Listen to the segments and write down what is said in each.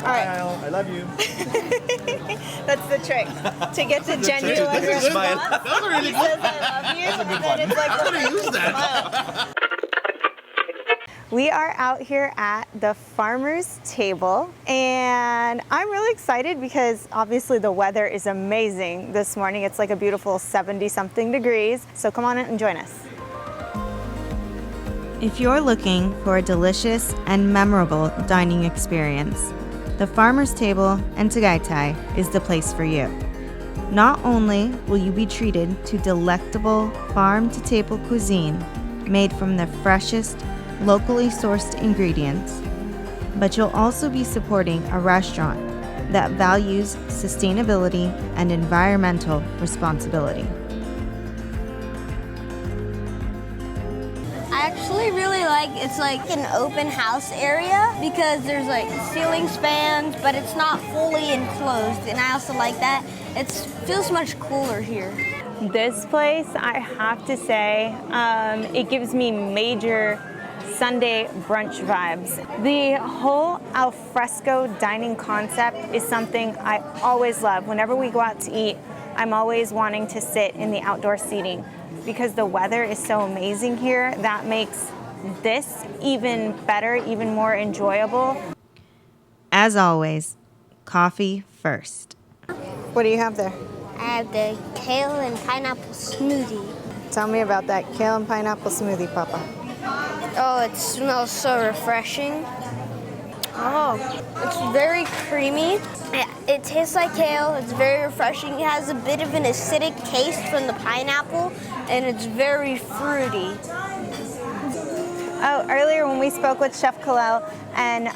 All right. I love you. That's the trick. To get the genuine response. That's a really He says, I love you. That's a good and then one. it's like, I'm gonna use that. smile. We are out here at the farmer's table, and I'm really excited because obviously the weather is amazing this morning. It's like a beautiful 70-something degrees. So come on in and join us. If you're looking for a delicious and memorable dining experience, the Farmer's Table in Tagaytay is the place for you. Not only will you be treated to delectable farm-to-table cuisine made from the freshest, locally sourced ingredients, but you'll also be supporting a restaurant that values sustainability and environmental responsibility. I actually really like it's like an open house area because there's like ceiling spans, but it's not fully enclosed, and I also like that. It feels much cooler here. This place, I have to say, it gives me major Sunday brunch vibes. The whole alfresco dining concept is something I always love. Whenever we go out to eat, I'm always wanting to sit in the outdoor seating. Because the weather is so amazing here, that makes this even better, even more enjoyable. As always, coffee first. What do you have there? I have the kale and pineapple smoothie. Tell me about that kale and pineapple smoothie, Papa. Oh, it smells so refreshing. Oh, it's very creamy. It tastes like kale. It's very refreshing. It has a bit of an acidic taste from the pineapple, and it's very fruity. Oh, earlier when we spoke with Chef Kalel and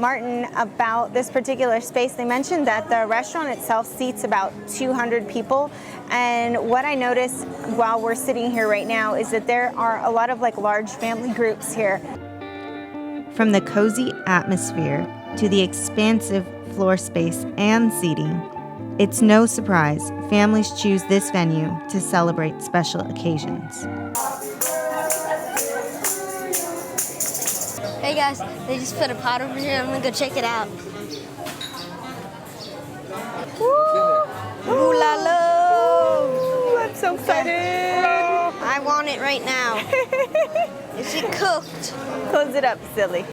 Martin about this particular space, they mentioned that the restaurant itself seats about 200 people. And what I noticed while we're sitting here right now is that there are a lot of like large family groups here. From the cozy atmosphere to the expansive floor space and seating, it's no surprise families choose this venue to celebrate special occasions. Hey guys, they just put a pot over here. I'm gonna go check it out. Woo! Bulalo! I'm so excited! I want it right now. Is it cooked? Close it up, silly.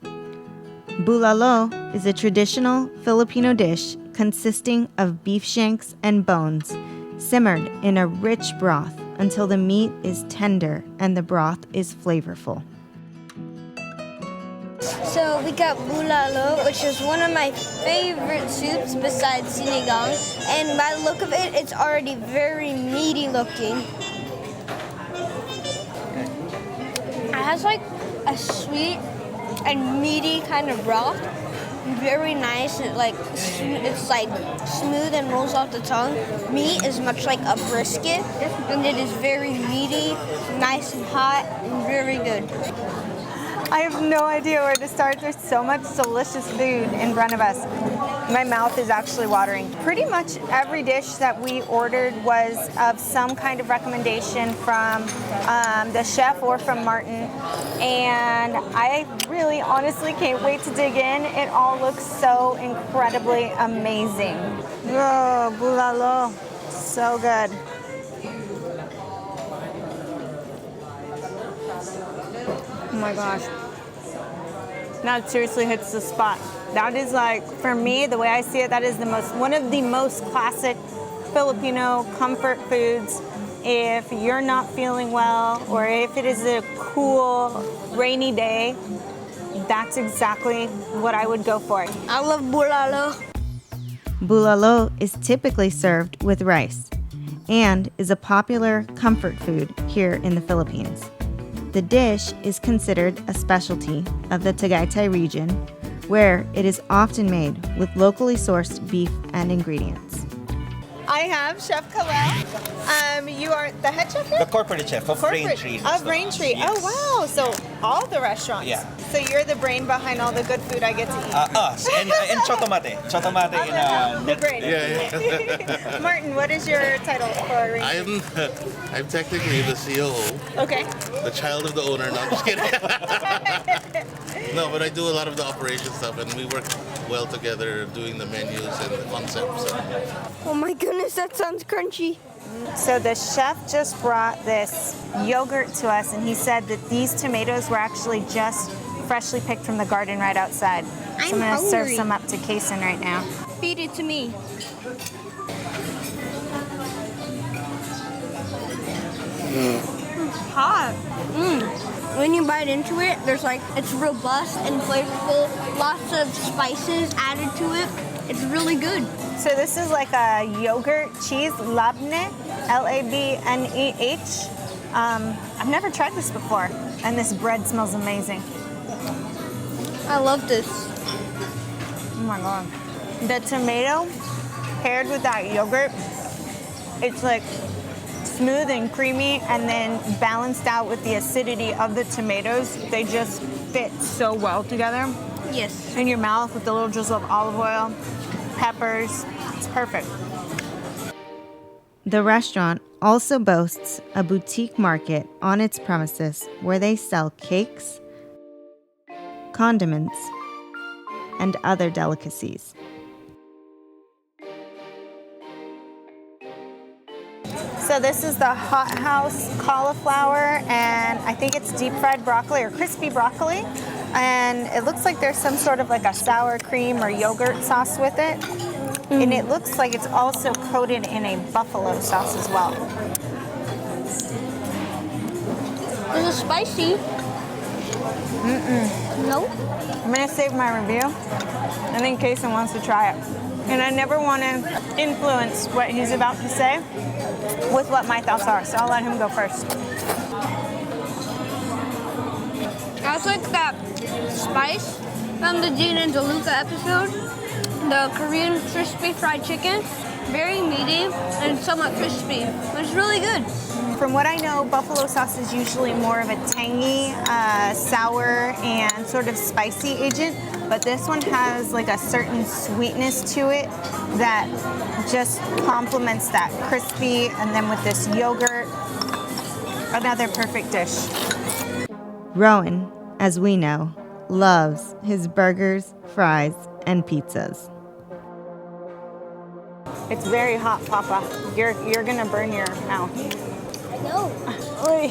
Bulalo is a traditional Filipino dish consisting of beef shanks and bones, simmered in a rich broth until the meat is tender and the broth is flavorful. So we got bulalo, which is one of my favorite soups besides sinigang. And by the look of it, it's already very meaty looking. It has like a sweet and meaty kind of broth. Very nice. It's like smooth and rolls off the tongue. Meat is much like a brisket, and it is very meaty, nice and hot, and very good. I have no idea where to start. There's so much delicious food in front of us. My mouth is actually watering. Pretty much every dish that we ordered was of some kind of recommendation from the chef or from Martin. And I really honestly can't wait to dig in. It all looks so incredibly amazing. Oh, bulalo, so good. Oh my gosh. That seriously hits the spot. That is like, for me, the way I see it, that is one of the most classic Filipino comfort foods. If you're not feeling well, or if it is a cool, rainy day, that's exactly what I would go for. I love bulalo. Bulalo is typically served with rice and is a popular comfort food here in the Philippines. The dish is considered a specialty of the Tagaytay region, where it is often made with locally sourced beef and ingredients. I have Chef Kalel. You are the head chef here? The corporate chef of Raintree. Of Raintree. Yes. Oh, wow. So all the restaurants. Yeah. So you're the brain behind all the good food I get to eat. Us. And chotomate. Chotomate in the brain. Yeah. Martin, what is your title for Raintree? I'm technically the COO. Okay. The child of the owner. No, I'm just kidding. No, but I do a lot of the operation stuff, and we work well together doing the menus and the concepts. Oh my goodness, that sounds crunchy. So the chef just brought this yogurt to us, and he said that these tomatoes were actually just freshly picked from the garden right outside. So I'm gonna serve some up to Kason right now. Feed it to me. Hot. When you bite into it, there's like, it's robust and flavorful. Lots of spices added to it. It's really good. So this is like a yogurt cheese labneh, Labneh. I've never tried this before, and this bread smells amazing. I love this. Oh my god. The tomato paired with that yogurt, it's like smooth and creamy, and then balanced out with the acidity of the tomatoes. They just fit so well together. Yes. In your mouth with the little drizzle of olive oil, peppers. It's perfect. The restaurant also boasts a boutique market on its premises where they sell cakes, condiments, and other delicacies. So this is the Hot House cauliflower, and I think it's deep fried broccoli or crispy broccoli. And it looks like there's some sort of like a sour cream or yogurt sauce with it. And it looks like it's also coated in a buffalo sauce as well. Is it spicy? No? I'm gonna save my review. I think Kason wants to try it. And I never want to influence what he's about to say with what my thoughts are, so I'll let him go first. That's like that spice from the Gian and DeLuca episode. The Korean crispy fried chicken. Very meaty and somewhat crispy. It's really good. From what I know, buffalo sauce is usually more of a tangy, sour, and sort of spicy agent, but this one has like a certain sweetness to it that just complements that crispy, and then with this yogurt, another perfect dish. Rowan, as we know, loves his burgers, fries, and pizzas. It's very hot, Papa. You're gonna burn your mouth. No. Oy.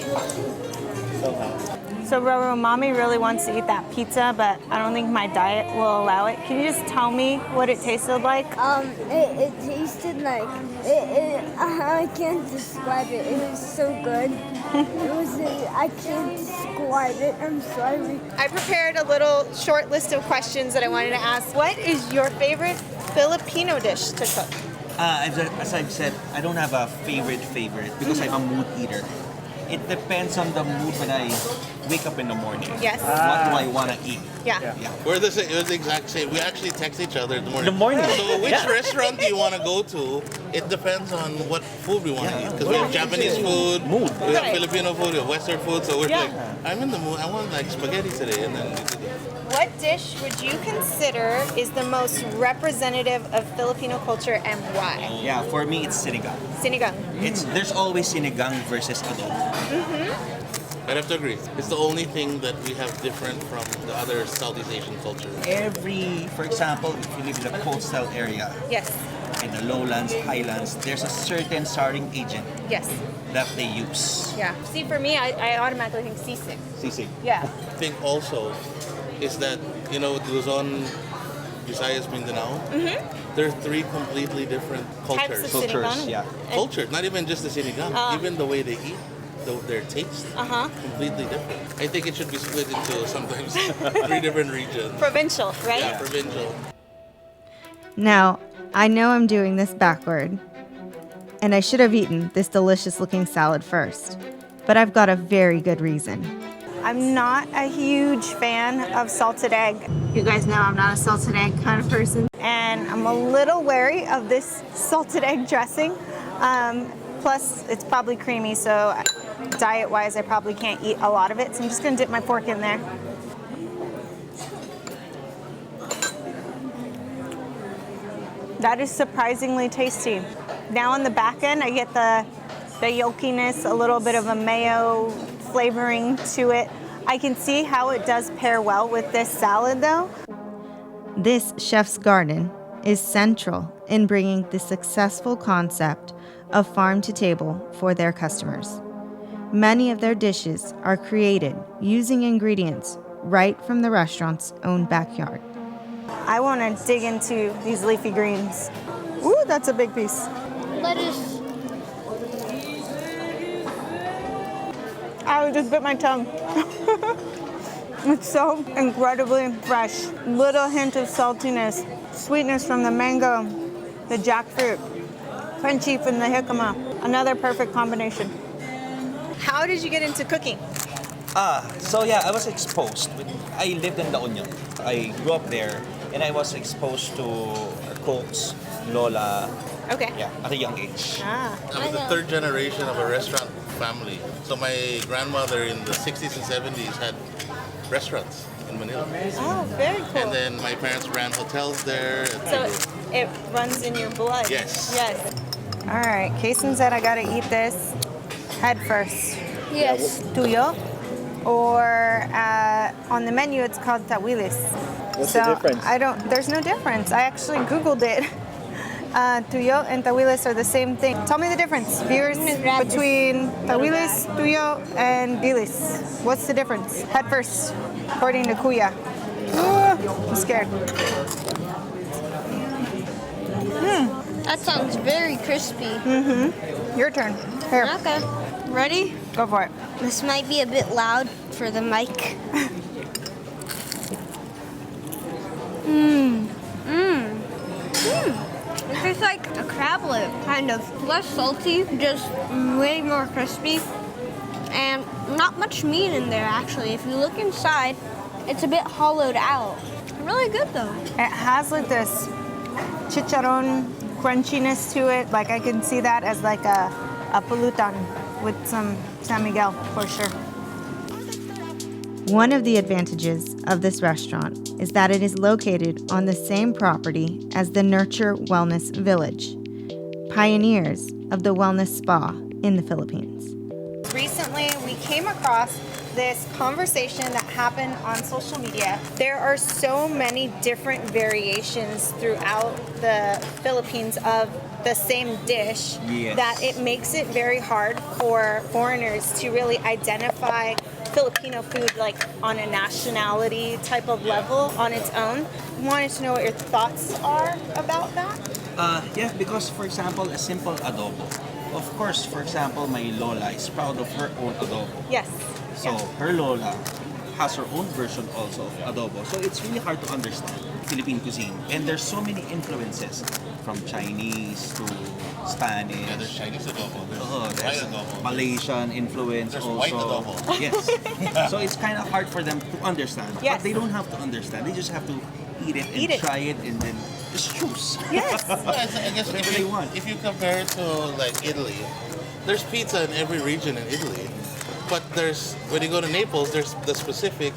So Roro, Mommy really wants to eat that pizza, but I don't think my diet will allow it. Can you just tell me what it tasted like? It tasted like I can't describe it. It was so good. I can't describe it. I'm sorry. I prepared a little short list of questions that I wanted to ask. What is your favorite Filipino dish to cook? As I've said, I don't have a favorite because I'm a mood eater. It depends on the mood when I wake up in the morning. Yes. What do I want to eat? Yeah. We're the exact same. We actually text each other in the morning. The morning. So which restaurant do you want to go to? It depends on what food we want to eat. Because we have Japanese food, we have Filipino food, we have Western food. So we're like, I'm in the mood. I want like spaghetti today, and then we do that. What dish would you consider is the most representative of Filipino culture, and why? Yeah, for me it's sinigang. Sinigang. There's always sinigang versus adobo. I'd have to agree. It's the only thing that we have different from the other Southeast Asian culture. For example, if you live in the coastal area, Yes. in the lowlands, highlands, there's a certain souring agent Yes. that they use. Yeah. See, for me, I automatically think sisig. Sisig. Yeah. I think also is that, Luzon, Visayas, Mindanao, there are three completely different cultures. Types of sinigang. Yeah. Culture, not even just the sinigang, even the way they eat, their taste, completely different. I think it should be split into sometimes 3 different regions. Provincial, right? Yeah, provincial. Now, I know I'm doing this backward, and I should have eaten this delicious looking salad first, but I've got a very good reason. I'm not a huge fan of salted egg. You guys know I'm not a salted egg kind of person. And I'm a little wary of this salted egg dressing. Plus, it's probably creamy, so diet-wise, I probably can't eat a lot of it. So I'm just gonna dip my fork in there. That is surprisingly tasty. Now on the back end, I get the yolkiness, a little bit of a mayo flavoring to it. I can see how it does pair well with this salad though. This chef's garden is central in bringing the successful concept of farm to table for their customers. Many of their dishes are created using ingredients right from the restaurant's own backyard. I want to dig into these leafy greens. Ooh, that's a big piece. Lettuce. I would just bit my tongue. It's so incredibly fresh. Little hint of saltiness, sweetness from the mango, the jackfruit, crunchy from the jicama. Another perfect combination. How did you get into cooking? So yeah, I was exposed. I lived in La Union. I grew up there, and I was exposed to cooks, Lola, Okay. yeah, at a young age. Ah. I was the third generation of a restaurant family. So my grandmother in the 60s and 70s had restaurants in Manila. Oh, very cool. And then my parents ran hotels there. So it runs in your blood. Yes. Yes. All right, Kason said I gotta eat this head first. Yes. Tuyo, or on the menu it's called tawilis. What's so the difference? There's no difference. I actually Googled it. Tuyo and tawilis are the same thing. Tell me the difference, viewers, between tawilis, tuyo, and dilis. What's the difference? Head first, according to Kuya. I'm scared. That sounds very crispy. Your turn. Here, Okay. Ready? go for it. This might be a bit loud for the mic. It tastes like a crablet, kind of. Less salty, just way more crispy. And not much meat in there, actually. If you look inside, it's a bit hollowed out. Really good, though. It has like this chicharron crunchiness to it. Like I can see that as like a pulutan with some San Miguel for sure. One of the advantages of this restaurant is that it is located on the same property as the Nurture Wellness Village, pioneers of the wellness spa in the Philippines. Recently, we came across this conversation that happened on social media. There are so many different variations throughout the Philippines of the same dish that it makes it very hard for foreigners to really identify Filipino food like on a nationality type of level on its own. Wanted to know what your thoughts are about that? Yeah, because for example, a simple adobo. Of course, for example, my Lola is proud of her own adobo. Yes. So her Lola has her own version also of adobo. So it's really hard to understand Philippine cuisine. And there's so many influences from Chinese to Spanish. Yeah, there's Chinese adobo. There's There's white adobo. Malaysian influence There's also. white adobo. Yes. So it's kind of hard for them to understand. Yes. But they don't have to understand. They just have to eat it and Eat it. try it and then just choose. Yes. Well, I guess Whatever they want. if you compare it to like Italy, there's pizza in every region in Italy. But when you go to Naples, there's the specific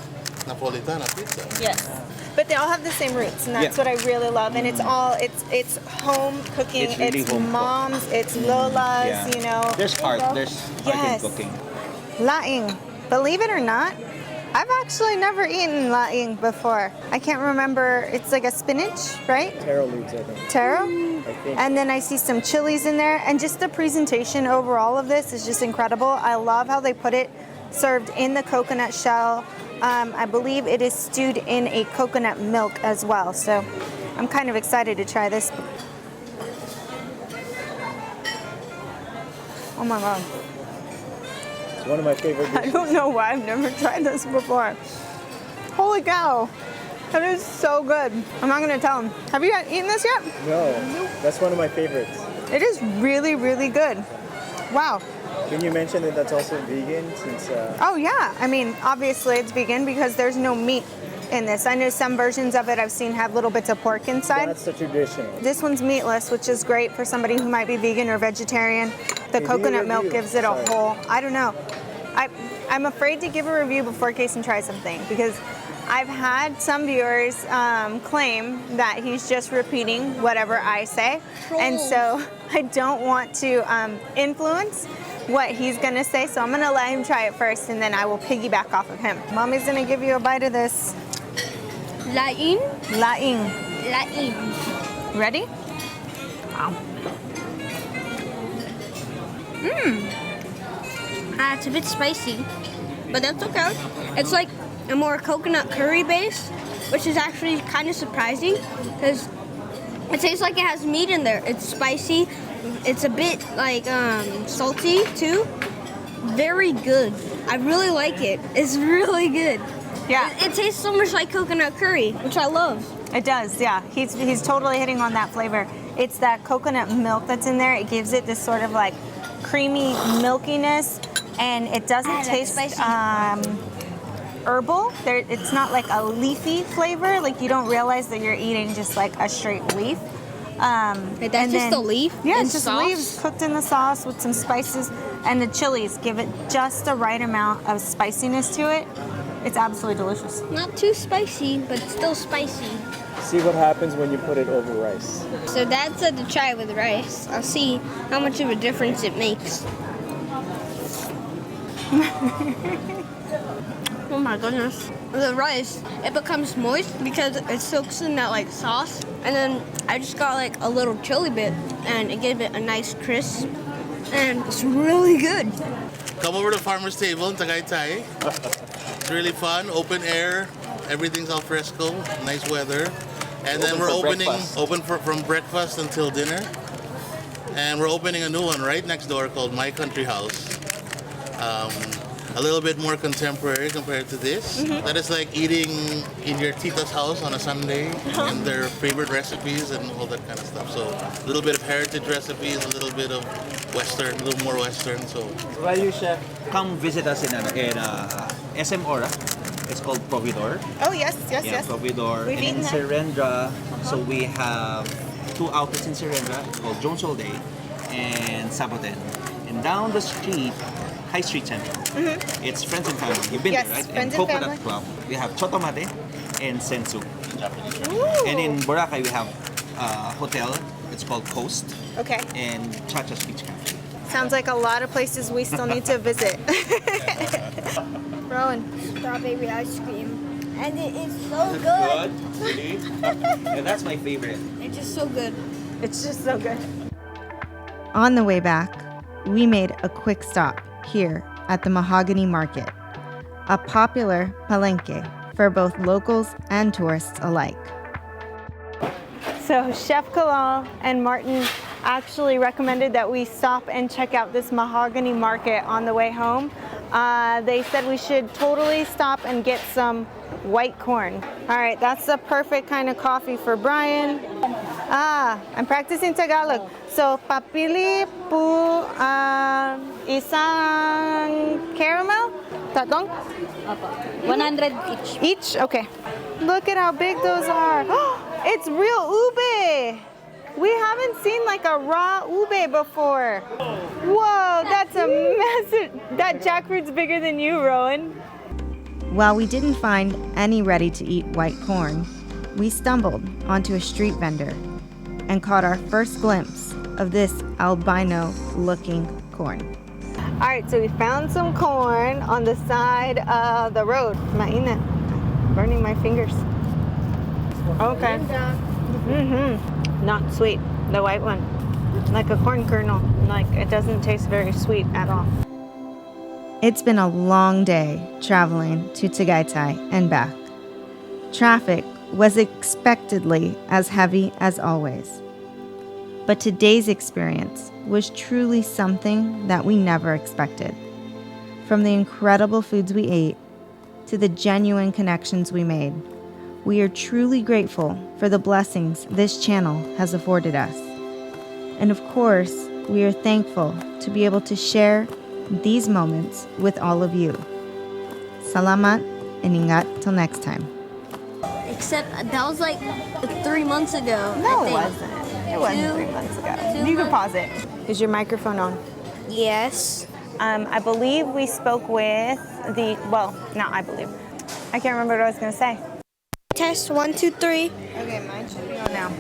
Napolitana pizza. Yes. But they all have the same roots, and that's Yeah. what I really love. And it's all it's home cooking. It's really home cooked. moms, it's Lolas, Yeah. you know. There's heart. There's heart Yes. in cooking. Laing. Believe it or not, I've actually never eaten laing before. I can't remember. It's like a spinach, right? Taro leaves, I think. Taro. I think. And then I see some chilies in there, and just the presentation overall of this is just incredible. I love how they put it served in the coconut shell. I believe it is stewed in a coconut milk as well. So I'm kind of excited to try this. Oh my God. It's one of my favorite I dishes. don't know why I've never tried this before. Holy cow. That is so good. I'm not going to tell him. Have you eaten this yet? No, that's one of my favorites. It is really, really good. Wow. Can you mention that that's also vegan since Oh yeah, I mean, obviously it's vegan because there's no meat in this. I know some versions of it I've seen have little bits of pork inside. that's the traditional? This one's meatless, which is great for somebody who might be vegan or vegetarian. The Hey, coconut do a milk review. gives it a Sorry. whole, I don't know. I'm afraid to give a review before Kason tries something because I've had some viewers claim that he's just repeating whatever I say. And so I don't want to influence what he's gonna say, so I'm gonna let him try it first and then I will piggyback off of him. Mommy's gonna give you a bite of this. Laing. Laing. Laing. Ready? Wow. It's a bit spicy, but that's okay. It's like a more coconut curry base, which is actually kind of surprising because it tastes like it has meat in there. It's spicy. It's a bit like salty too. Very good. I really like it. It's really good. Yeah. It tastes so much like coconut curry, which I love. It does, yeah. He's totally hitting on that flavor. It's that coconut milk that's in there. It gives it this sort of like creamy milkiness, and it doesn't taste herbal. It's not like a leafy flavor. Like you don't realize that you're eating just like a straight leaf. Wait, that's just the leaf? Yeah, and it's just sauce? leaves cooked in the sauce with some spices, and the chilies give it just the right amount of spiciness to it. It's absolutely delicious. Not too spicy, but still spicy. See what happens when you put it over rice. So Dad said to try it with rice. I'll see how much of a difference it makes. Oh my goodness. The rice, it becomes moist because it soaks in that like sauce. And then I just got like a little chili bit and it gave it a nice crisp. And it's really good. Come over to Farmer's Table in Tagaytay. It's really fun, open air, everything's al fresco, nice weather. And then we're open from breakfast until dinner. And we're opening a new one right next door called My Country House. A little bit more contemporary compared to this. That is like eating in your tita's house on a Sunday and their favorite recipes and all that kind of stuff. So a little bit of heritage recipes, a little bit of Western, a little more Western. So What about you, Chef? Come visit us in SM Ora. It's called Providor. Oh yes, yes, Yeah, Providor. We've And in eaten there. Serendra, so we have 2 outlets in Serendra. It's called Jones All Day and Saboten. And down the street, High Street Central. It's Friends and Family. You've been Yes, there, right? Friends and Coconut Family. Club. We have Chotomate and Sensu. And in Boracay, we have a hotel. It's called Coast. Okay. And Chacha's Beach Cafe. Sounds like a lot of places we still need to visit. Rowan. Strawberry ice cream. And it is so good. Really? Yeah, that's my favorite. It's just so good. It's just so good. On the way back, we made a quick stop here at the Mahogany Market, a popular palenque for both locals and tourists alike. So Chef Kalel and Martin actually recommended that we stop and check out this Mahogany Market on the way home. They said we should totally stop and get some white corn. All right, that's the perfect kind of coffee for Brian. I'm practicing Tagalog. So, papili po isang caramel? Tatong? 100 each. Each? Okay. Look at how big those are. It's real ube. We haven't seen like a raw ube before. Whoa, that's a massive. That jackfruit's bigger than you, Rowan. While we didn't find any ready-to-eat white corn, we stumbled onto a street vendor and caught our first glimpse of this albino-looking corn. All right, so we found some corn on the side of the road. Mainit. Burning my fingers. Okay. Not sweet, the white one. Like a corn kernel. Like it doesn't taste very sweet at all. It's been a long day traveling to Tagaytay and back. Traffic was expectedly as heavy as always. But today's experience was truly something that we never expected. From the incredible foods we ate to the genuine connections we made, we are truly grateful for the blessings this channel has afforded us. And of course, we are thankful to be able to share these moments with all of you. Salamat and ingat till next time. Except that was like 3 months ago. No, I it think. wasn't. It wasn't 3 months ago. 2 You can months? pause it. Is your microphone on? Yes. I believe we spoke with not I believe. I can't remember what I was going to say. Test 1, 2, 3. Okay, mine should be on now.